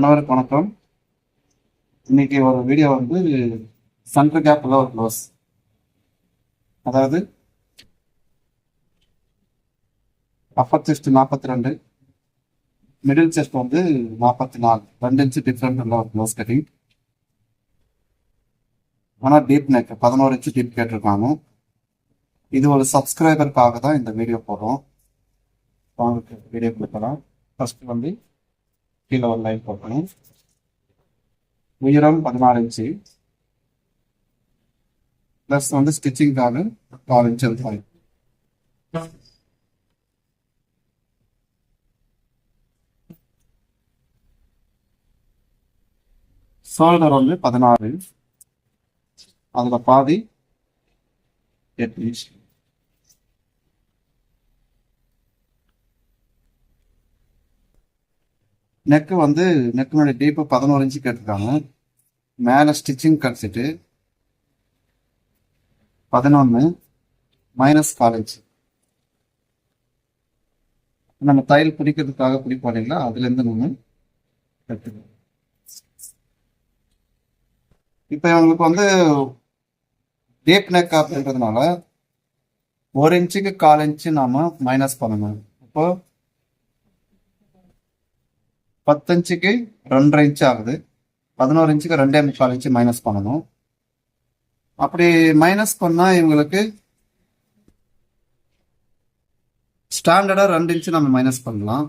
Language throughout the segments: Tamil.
அனைவருக்கும் வணக்கம். இன்னைக்கு ஒரு வீடியோ வந்து சென்டர் கேப் லோவர் க்ளோஸ், அதாவது அப்பர் செஸ்ட் 42, மிடில் செஸ்ட் வந்து 44, 2 இன்ச்சு டிஃப்ரெண்ட் உள்ள ஒரு க்ளோஸ் கட்டிங். ஆனால் டீப் நெக் 11 இன்ச்சு டீப் கேட்டிருக்காங்க. இது ஒரு சப்ஸ்கிரைபருக்காக தான் இந்த வீடியோ போடுறோம். அவங்களுக்கு வீடியோ கொடுக்கலாம். ஃபர்ஸ்ட் வந்து கீழே ஒரு லைன் போட்டணும். உயரம் 16 இன்ச்சு ப்ளஸ் வந்து ஸ்டிச்சிங்காக 4 இன்ச்சு இருக்கும். ஷோல்டர் வந்து 16, அதுல பாதி 8 இன்ச். நெக்கு வந்து நெக்கினுடைய டீப்பு 11 இன்ச்சு கேட்டிருக்காங்க. மேலே ஸ்டிச்சிங் கடிச்சிட்டு 11 மைனஸ் 4 இன்ச்சு. நம்ம தையல் பிடிக்கிறதுக்காக பிடிப்போம் இல்லைங்களா, அதுலேருந்து நம்ம எடுத்துக்கணும். இப்போ இவங்களுக்கு வந்து டீப் நெக் அப்படின்றதுனால 1 இன்ச்சுக்கு 4 இன்ச்சு நாம மைனஸ் பண்ணணும். இப்போ 10 இன்ச்சுக்கு 2.5 இன்ச்சு ஆகுது. 11 இன்ச்சுக்கு 2.25 இன்ச்சு மைனஸ் பண்ணணும். அப்படி மைனஸ் பண்ணா இவங்களுக்கு ஸ்டாண்டர்டா 2 இன்ச்சு நம்ம மைனஸ் பண்ணலாம்.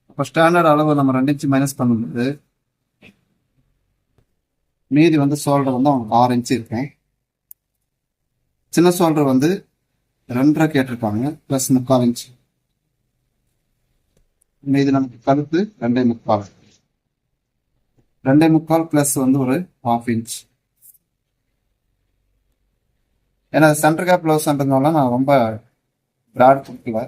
அப்போ ஸ்டாண்டர்ட் அளவு நம்ம 2 இன்ச்சு மைனஸ் பண்ணும்போது மீதி வந்து ஷோல்டர் வந்து அவங்களுக்கு 6 இன்ச்சு இருக்கும். சின்ன ஷோல்டர் வந்து 2.5 கேட்டிருப்பாங்க பிளஸ் 3/4 இன்ச்சு. மீதி நமக்கு கழுத்து 2.25, 2.25 பிளஸ் வந்து ஒரு 1/2 இன்ச். ஏன்னா சென்டர் கேப் ப்ளவுஸ்ன்றதுனால நான் ரொம்ப பிராட் கொடுக்கல.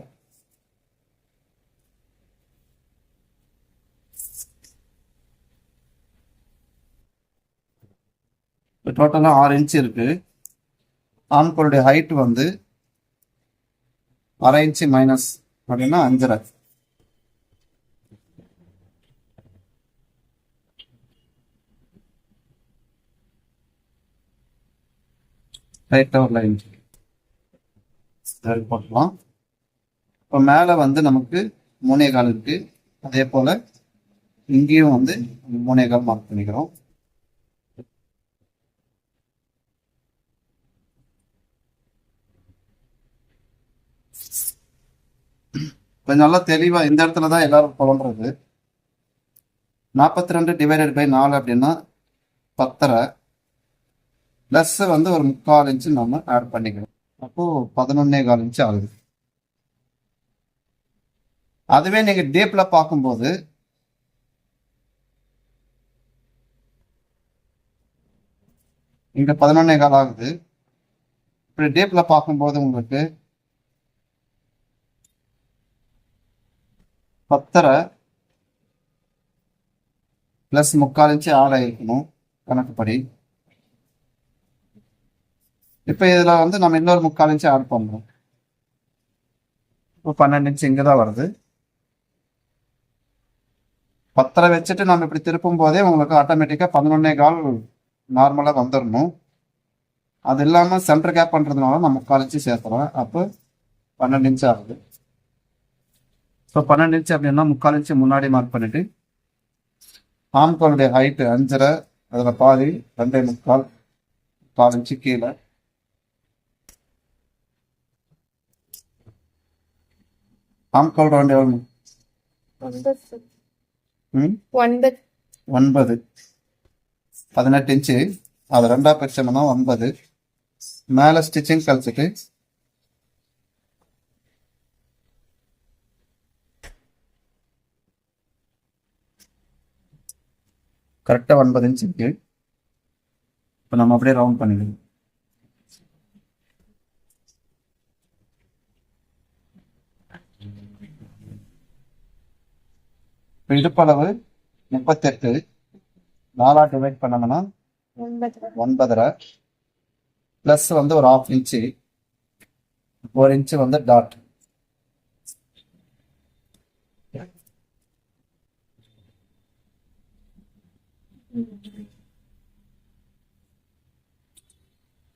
டோட்டலா 6 இன்ச் இருக்கு. ஆண்களுடைய ஹைட் வந்து 1/2 இன்ச்சு மைனஸ் அப்படின்னா 5.5. ரைட்டா ஒரு லைன் போட்டலாம். இப்போ மேலே வந்து நமக்கு 3.25 இருக்கு. அதே போல இங்கேயும் வந்து 3.25 மார்க் பண்ணிக்கிறோம். கொஞ்சம் நல்லா தெளிவா இந்த இடத்துல தான் எல்லாரும் புலம்புறது. 42 டிவைடட் பை 4 அப்படின்னா 10.5 பிளஸ் வந்து ஒரு 3/4 இன்ச்சு நம்ம ஆட் பண்ணிக்கணும். அப்போ 11.25 இன்ச்சு ஆகுது. அதுவே நீங்க டீப்ல பார்க்கும்போது இங்க 11.25 ஆகுது. இப்படி டீப்ல பார்க்கும்போது உங்களுக்கு 10.5 பிளஸ் 3/4 இன்ச்சு ஆட் ஆகிருக்கணும் கணக்குப்படி. இப்போ இதுல வந்து நம்ம இன்னொரு 3/4 இன்ச்சு ஆட் பண்றோம். இப்போ 12 இன்ச்சு இங்கதான் வருது. 10.5 வச்சுட்டு நம்ம இப்படி திருப்பும் போதே உங்களுக்கு ஆட்டோமேட்டிக்கா 11.25 நார்மலா வந்துடணும். அது இல்லாம சென்டர் கேப் பண்றதுனால நம்ம 3/4 இன்ச்சு சேர்த்துறோம். அப்போ 12 இன்ச்சு ஆகுது. ஸோ 12 இன்ச்சு அப்படின்னா 3/4 இன்ச்சு முன்னாடி மார்க் பண்ணிட்டு ஆம்கோளுடைய ஹைட்டு 5.5, அதுல பாதி 2.25, 4 இன்ச்சு கீழே. ஆம்கோல் ரவுண்ட் எவ்வளவு? 9. 18 இன்ச்சு. அது 2ஆ பிரிச்சோம்னா 9. மேல ஸ்டிச்சிங் கழிச்சிட்டு கரெக்டா 9 இன்ச்சு இருக்கு. இப்போ நம்ம அப்படியே ரவுண்ட் பண்ணிடுவோம். இப்போ இடுப்பளவு 38, 4ஆ டிவைட் பண்ணோம்னா 9.5 பிளஸ் வந்து ஒரு 1/2 இன்ச்சு, 1 இன்ச்சு வந்து டாட்.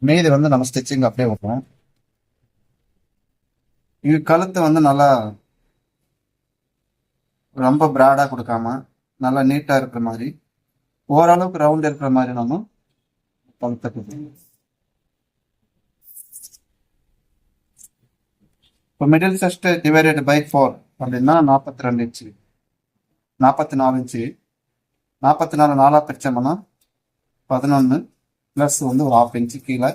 மீதி வந்து நம்ம ஸ்டிச்சிங் அப்படியே வைப்போம். இங்க கழுத்து வந்து நல்லா ரொம்ப பிராடா கொடுக்காம நல்லா நீட்டா இருக்கிற மாதிரி, ஓரளவுக்கு ரவுண்ட் இருக்கிற மாதிரி நம்ம கழுத்தை கொடுக்கணும். இப்போ மிடில் செஸ்ட் டிவைடட் பை 4 அப்படின்னா 42 இன்ச்சு, 44 இன்ச்சு. 44 4ஆ பிரிச்சோம்னா 11 ப்ளஸ் வந்து ஒரு 1/2 இன்ச்சு கீழே.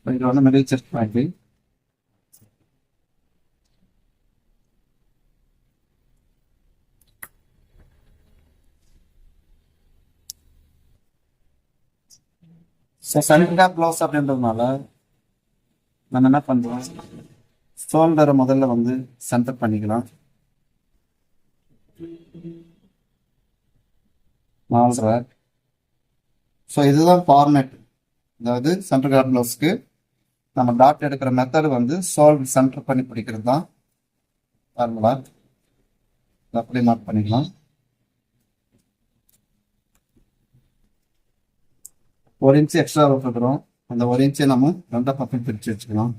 இது வந்து மிடில் செஸ்ட் பாயிண்ட். சென்டரா ப்ளவுஸ் அப்படின்றதுனால நம்ம என்ன பண்றோம், ஷோல்டரை முதல்ல வந்து சென்டர் பண்ணிக்கலாம். 4.5. ஸோ இதுதான் ஃபார்மேட். அதாவது சென்டர் கார்ட் ப்ளவுஸ்க்கு நம்ம டாட் எடுக்கிற மெத்தட் வந்து ஷோல்டர் சென்டர் பண்ணி பிடிக்கிறது தான் ஃபார்முலா. அப்படி மார்க் பண்ணிக்கலாம். 1 இன்ச்சு எக்ஸ்ட்ரா விட்டுருக்குறோம். அந்த 1 இன்ச்சை நம்ம 2 பக்கம் பிரித்து வச்சுக்கலாம்.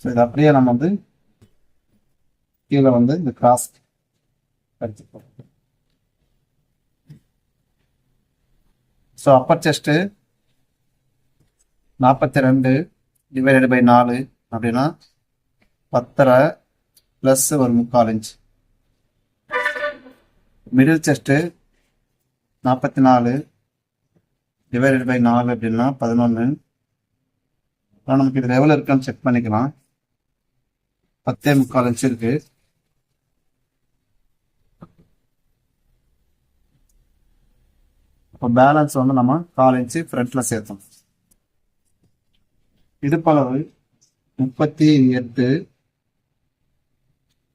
ஸோ இது அப்படியே நம்ம வந்து கீழே வந்து இந்த கிராஸ் படிச்சுப்போம். So upper chest 42 divided by 4 அப்படின்னா 10.5 ப்ளஸ் ஒரு 3/4 inch. Middle chest 44 divided by 4 அப்படின்னா 11. நமக்கு இதில் எவ்வளோ இருக்குன்னு செக் பண்ணிக்கலாம். 10.75 இன்ச் இருக்கு. இப்போ பேலன்ஸ் வந்து நம்ம 1/4 இன்ச்சு ஃப்ரண்ட்ல சேர்த்தோம். இடுப்பளவு 38,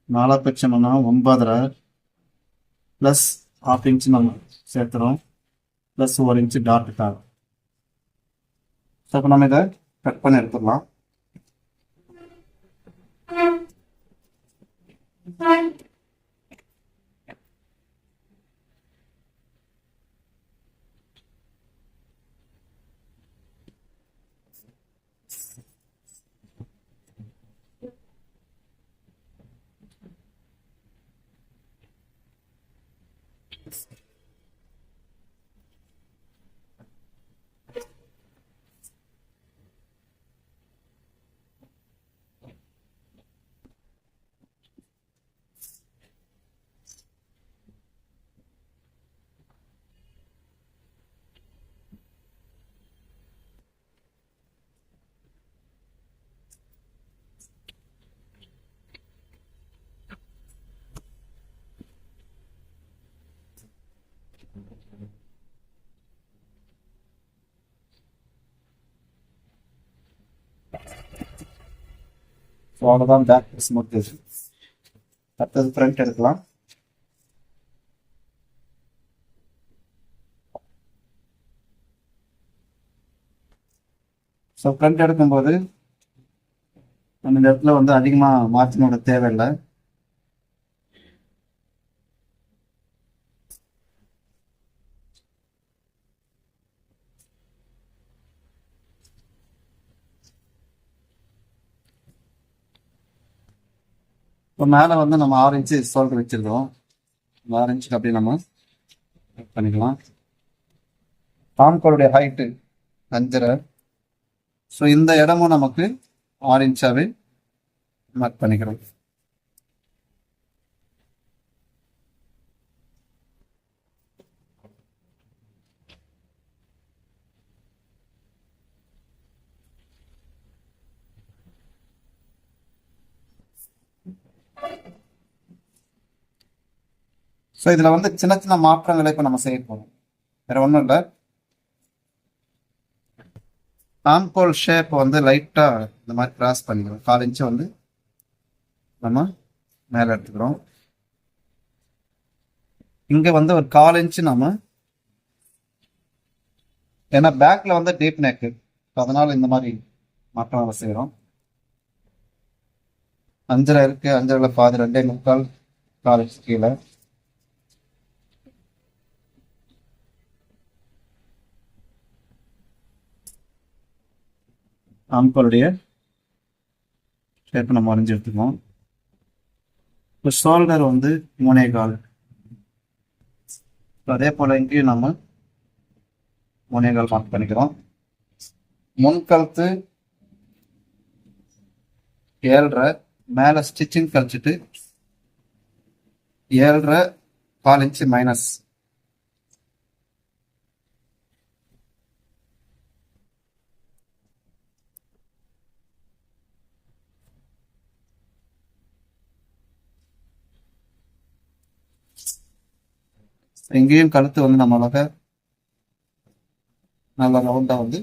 4 பட்சம்னா 9.5 ப்ளஸ் 1/2 இன்ச்சு நம்ம சேர்த்துறோம், ப்ளஸ் 1 இன்ச்சு டாட்டுக்காக. ஸோ இப்போ நம்ம இதை கட் பண்ணி எடுத்துடலாம். ஸோ அவ்வளோதான், பேக் பீஸ் முடிஞ்சது. அடுத்தது ஃப்ரண்ட் எடுக்கலாம். ஸோ ஃப்ரண்ட் எடுக்கும்போது நம்ம இந்த இடத்துல வந்து அதிகமாக மார்ஜினோட தேவையில்லை. இப்போ மேலே வந்து நம்ம 6 இன்ச்சு ஷோல்டர் வச்சிருக்கோம். 6 இன்ச்சுக்கு அப்படியே நம்ம பண்ணிக்கலாம். ஆம்கோலுடைய ஹைட்டு 5.5. ஸோ இந்த இடமும் நமக்கு 6 இன்ச்சாவே மார்க் பண்ணிக்கிறோம். ஸோ இதில் வந்து சின்ன சின்ன மாற்றங்களை இப்போ நம்ம செய்ய போகிறோம். வேற ஒன்றும் இல்லை. ஆம்கோல் ஷேப் வந்து லைட்டாக இந்த மாதிரி கிராஸ் பண்ணிக்கிறோம். 4 இன்ச்சு வந்து நம்ம மேலே எடுத்துக்கிறோம். இங்கே வந்து ஒரு 1/4 இன்ச்சு நம்ம, ஏன்னா பேக்கில் வந்து டீப் நெக்கு, அதனால் இந்த மாதிரி மாற்றம் செய்கிறோம். 5.5 இருக்கு, 5.5 பாதி 2.75 1/4 இன்ச்சு கீழே. ஆம்கோலுடைய ஷேப் நம்ம வரைஞ்சி எடுத்துக்கோம். இப்போ ஷோல்டர் வந்து 3.25. அதே போல் இங்கேயும் நம்ம 3.25 மார்க் பண்ணிக்கிறோம். முன்கழுத்து 7.5, மேலே ஸ்டிச்சிங் கழிச்சிட்டு 7.5 1/4 இன்ச்சு மைனஸ். இங்கேயும் கழுத்து வந்து நம்மளாக நல்ல ரவுண்டா வந்து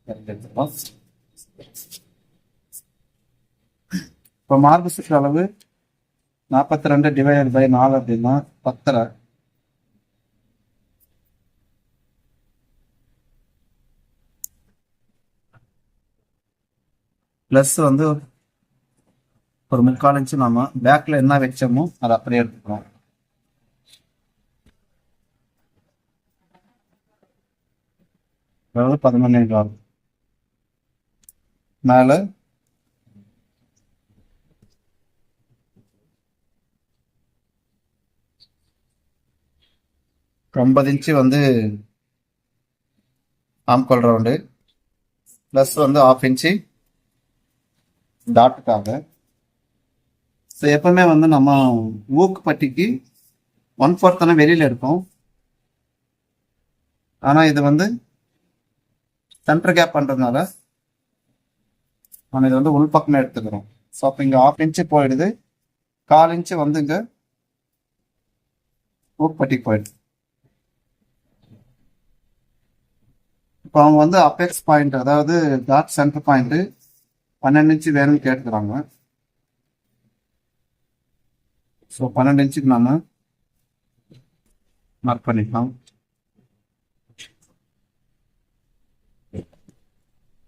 எடுத்துக்கலாம். இப்போ மார்பு சுற்று அளவு 42/4 அப்படின்னா 10.5. பிளஸ் வந்து ஒரு 3/4 இன்ச்சு நம்ம பேக்ல என்ன வச்சோமோ அதை அப்படியே எடுத்துக்கிறோம். அதாவது 11.25. மேலே ஒரு 9 இன்ச்சு வந்து ஆம்கோல் ரவுண்டு, ப்ளஸ் வந்து 1/2 இன்ச்சு டாட்டுக்காக. ஸோ எப்பவுமே வந்து நம்ம ஊக்கு பட்டிக்கு 1/4 தானே வெளியில் எடுப்போம். ஆனால் இது வந்து சென்டர் கேப் பண்ணுறதுனால நம்ம இதை வந்து உள்பக்கமே எடுத்துக்கிறோம். ஸோ அப்போ இங்கே 1/2 இன்ச்சு போயிடுது, 1/4 இன்ச்சு வந்து இங்கே ஊக்குப்பட்டிக்கு போயிடுது. இப்போ அவங்க வந்து அப்பெக்ஸ் பாயிண்ட், அதாவது டாட் சென்டர் பாயிண்ட் 12 இன்ச்சு வேணும்னு கேட்டுக்கிறாங்க. ஸோ 12 இன்ச்சுக்கு நம்ம மார்க் பண்ணிக்கலாம்.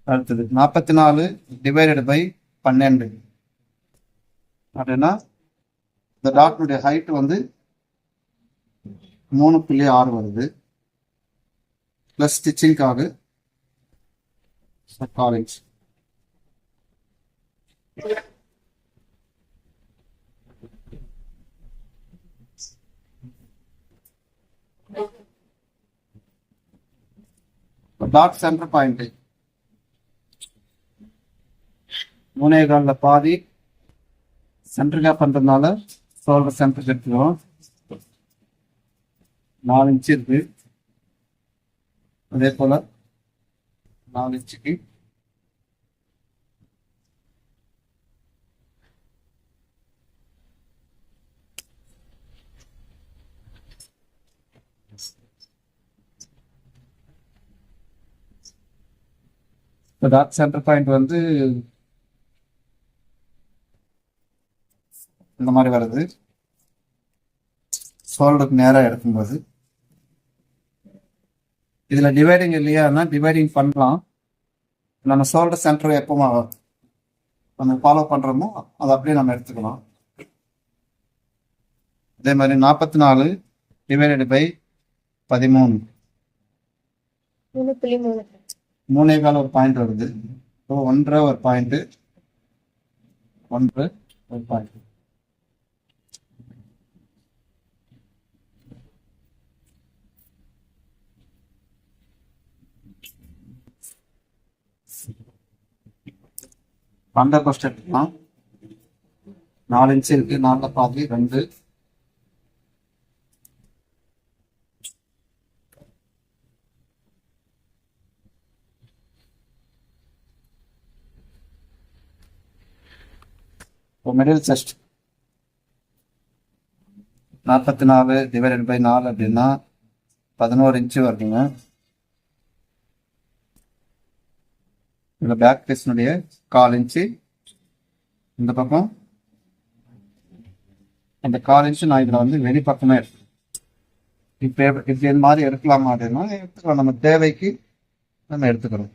அடுத்தது 44/12 அப்படின்னா இந்த டாட்னுடைய ஹைட் வந்து 3.6 வருது. பிளஸ் ஸ்டிச்சிங்காக 1/4 இன்ச். டாட் சென்டர் பாயிண்ட் 3.25 பாதி சென்டர் கேப் பண்றதுனால ஷோல்டர் சென்டர் எடுத்துக்கிறோம். 4 இன்ச்சு இருக்கு. அதே போல 4 இன்ச்சுக்கு டாட் சென்டர் பாயிண்ட் வந்து இந்த மாதிரி வருது. ஷோல்டருக்கு நேராக எடுக்கும்போது இதில் டிவைடிங் இல்லையானா டிவைடிங் பண்ணலாம். நம்ம ஷோல்டர் சென்டர் எப்போ நம்ம ஃபாலோ பண்ணுறோமோ அதை அப்படியே நம்ம எடுத்துக்கலாம். அதே மாதிரி 44/13 3.25 ஒரு பாயிண்ட் வருது. ஸோ 1.5 ஒரு பாயிண்ட், 1 ஒரு பாயிண்ட். பண்டர் கொஸ்ட் எடுத்துக்கலாம். 4 இன்ச்சு இருக்கு, 4 பாதி 2. மிடில் செஸ்ட் 44/4 அப்படின்னா 11 இன்ச்சு வருதுங்க. இந்த பேக் பீஸ்னுடைய 1/4 இன்ச்சு இந்த பக்கம் அந்த 1/4 இன்ச் நான் இதில் வந்து வெளிப்பக்கமே எடுத்து இப்போ இப்படி இந்த மாதிரி எடுக்கலாமா அப்படின்னா எடுத்துக்கலாம். நம்ம தேவைக்கு நம்ம எடுத்துக்கிறோம்.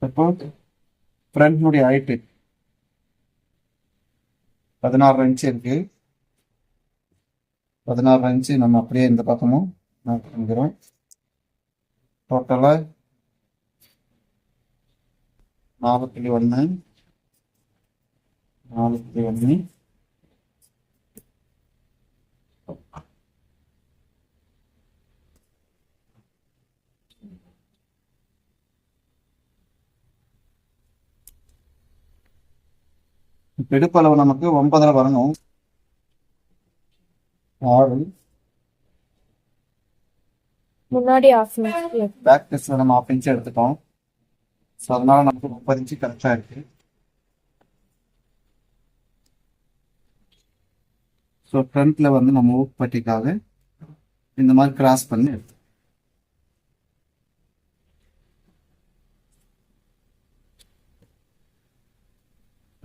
இப்போ ஃப்ரண்ட்னுடைய ஹைட்டு 16 இன்ச்சு இருக்கு. 16 இன்ச்சு நம்ம அப்படியே இந்த பக்கமும் பண்ணிக்கிறோம். டோட்டலாக 4.1 4.1 இடுப்பளவு நமக்கு 9 வரணும். 6 முன்னாடி ஆஃப் இன்ச் பேக் டெஸ்ட்ல நம்ம 1/2 இன்ச் எடுத்துட்டோம். ஸோ அதனால நமக்கு 30 இன்ச்சு கரெக்டாக இருக்கு. ஸோ ஃப்ரண்ட்ல வந்து நம்ம ஊப்பட்டிக்காக இந்த மாதிரி கிராஸ் பண்ணி எடுத்து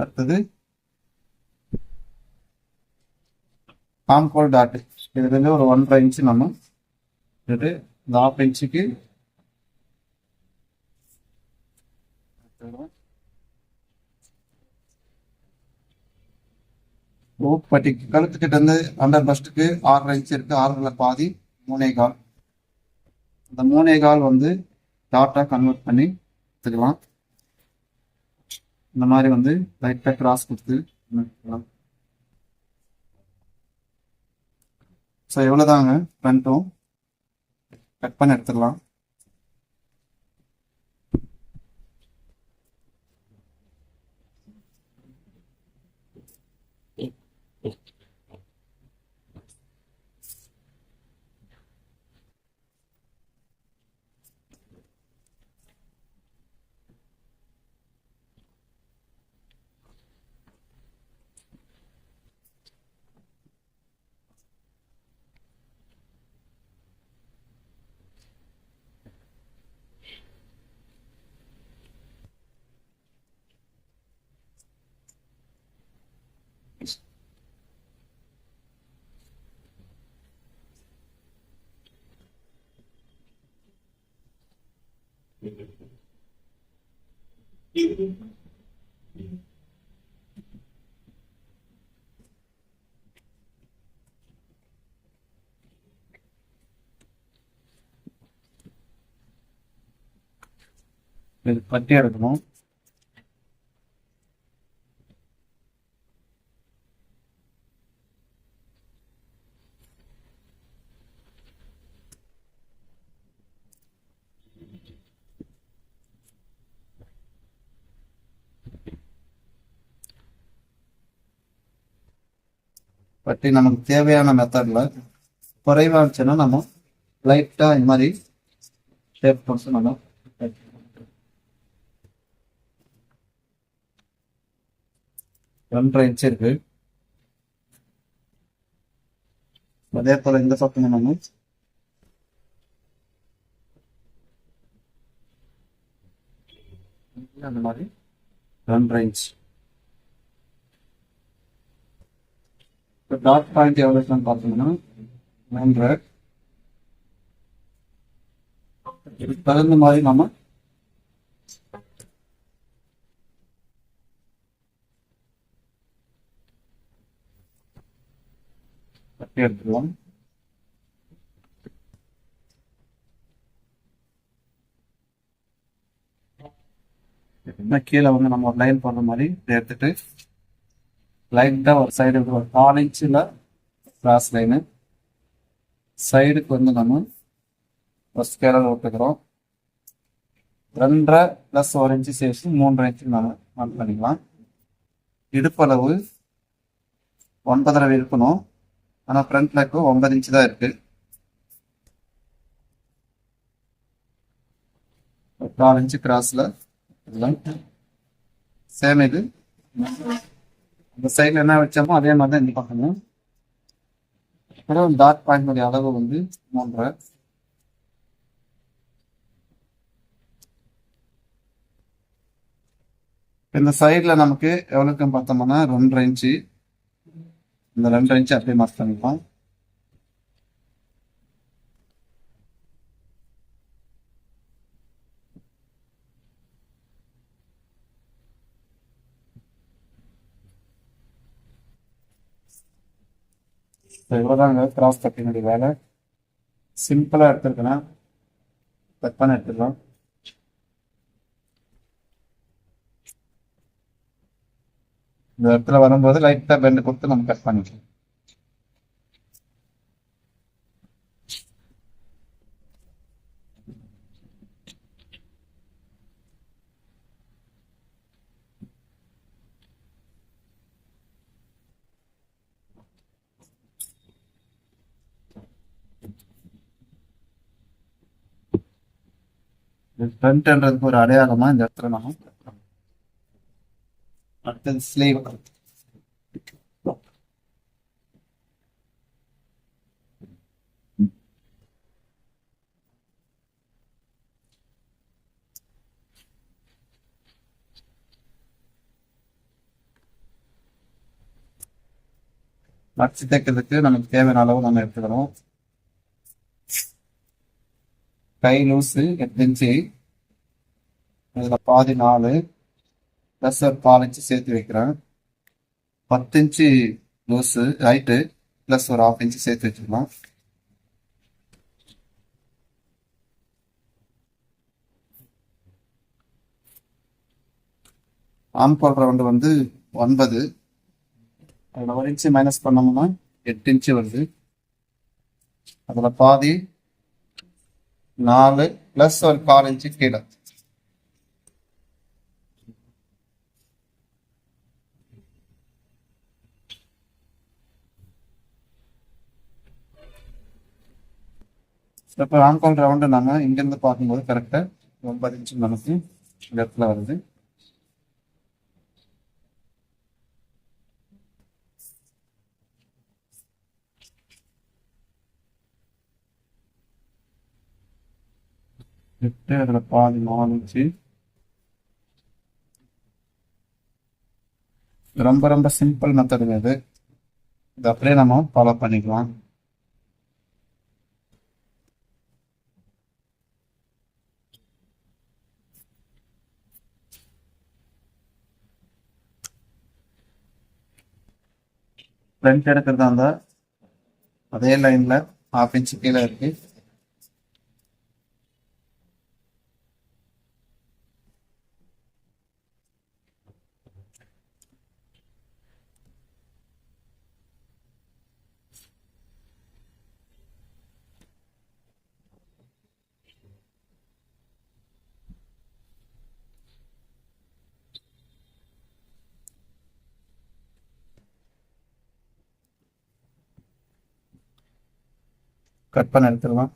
அடுத்தது காம்கோல் டாட் இதுலேருந்து ஒரு 1.5 இன்ச்சு நம்ம இது இந்த 1/2 இன்ச்சுக்கு ஊப்பட்டிக்கு கழுத்துக்கிட்ட இருந்து அண்டர் பஸ்ட்டுக்கு 6.5 இன்ச்சு இருக்கு. 6ல் பாதி 3.25. அந்த 3.25 வந்து டாட்டா கன்வெர்ட் பண்ணி எடுத்துக்கலாம். இந்த மாதிரி வந்து லைட்டாக கிராஸ் கொடுத்து ஸோ எவ்வளோதாங்க ஃப்ரண்ட்டும் கட் பண்ணி எடுத்துடலாம். இது பட்டி எடுக்கணும். பட்டி நமக்கு தேவையான மெத்தட்ல குறைவா இருந்துச்சுன்னா நம்ம லைட்டா இந்த மாதிரி ஷேப் போட்டு நம்ம 2.5 இன்ச் இருக்கு. அதே போல இந்த பக்கம் நம்ம அந்த மாதிரி 2.5 இன்ச். இப்போ டாட் பாயிண்ட் எவ்வளோன்னு பார்த்தீங்கன்னா 3. இதுக்கு தகுந்த மாதிரி நம்ம கட்டி எடுத்துக்கலாம். கீழே வந்து நம்ம ஒரு லைன் போடுற மாதிரி எடுத்துட்டு லைட்டா ஒரு சைடு ஒரு 4 இன்ச்சில் கிராஸ் லைனு சைடுக்கு வந்து நம்ம ஒரு ஸ்கேலர் விட்டுக்கிறோம். 2.5 + 1 இன்ச்சு சேர்த்து 3.5 இன்ச்சு நம்ம மார்க் பண்ணிக்கலாம். இடுப்பளவு 9.5 இருக்கணும். ஆனால் ஃப்ரண்ட்ல இப்போ 9 இன்ச்சு தான் இருக்கு. 4 இன்ச்சு கிராஸ்ல சேம் இது இந்த சைடில் என்ன வச்சோமோ அதே மாதிரி தான் இந்த பக்கமும். அப்புறம் டாட் பாயிண்ட் அளவு வந்து 3.5. இந்த சைடில் நமக்கு எவ்வளோக்கு பார்த்தோம்னா 2.5 இன்ச்சு. இந்த 2.5 இன்ச்சு அப்படியே மார்க் பண்ணிக்கலாம். இவ்வளோதாங்க கிராஸ் கட்டினுடைய வேலை. சிம்பிளாக எடுத்துருக்கலாம், கட் பண்ண எடுத்துக்கலாம். இந்த இடத்துல வரும்போது லைட்டாக பெண்டு கொடுத்து நம்ம கட் பண்ணிக்கலாம். ஃப்ரண்ட்ன்றதுக்கு ஒரு அடையாளமா இந்த இடத்துல நம்ம அடுத்தது ஸ்லீவ். மடிச்சு தைக்கிறதுக்கு நமக்கு தேவையான அளவு நம்ம எடுத்துக்கிறோம். கை லூஸு 8 இன்ச்சு, இதில் பாதி 4 ப்ளஸ் ஒரு 4 இன்ச்சு சேர்த்து வைக்கிறேன். 10 இன்ச்சு லூஸு ஹைட்டு ப்ளஸ் ஒரு 1/2 இன்ச்சு சேர்த்து வச்சுக்கலாம். ஆம்கோல் ரவுண்டு வந்து 9, அதில் 1 இன்ச்சு மைனஸ் பண்ணோம்னா 8 இன்ச்சு வருது. அதில் பாதி 4 ப்ளஸ் ஒரு 1/4 இன்ச்சு கீழே. இப்போ ஆம்கோல் ரவுண்டு நம்ம இங்கேருந்து பார்க்கும்போது கரெக்டாக 9 இன்ச்சு நமக்கு இந்த இடத்துல வருது. அதில் பாதி 4 இன்ச்சு. ரொம்ப ரொம்ப சிம்பிள் மெத்தடுங்க இது. இது அப்படியே நம்ம ஃபாலோ பண்ணிக்கலாம். ஃப்ரண்ட் எடுக்கிறதா இருந்தால் அதே லைனில் 1/2 இன்ச்சு கீழே இருக்கு. கட் பண்ண எடுத்துடலாம்.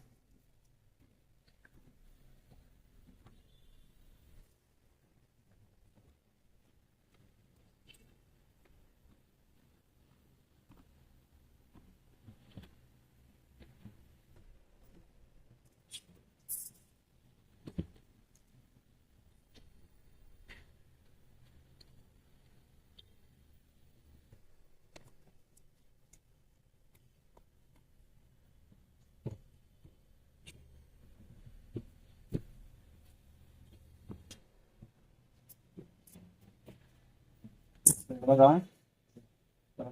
இவ்வளோதான்.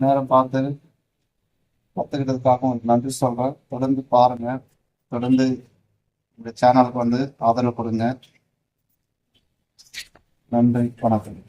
நேரம் பார்த்துக்கிட்டதுக்காக உங்களுக்கு நன்றி சொல்கிறேன். தொடர்ந்து பாருங்கள், தொடர்ந்து இந்த சேனலுக்கு வந்து ஆதரவு கொடுங்க. நன்றி, வணக்கம்.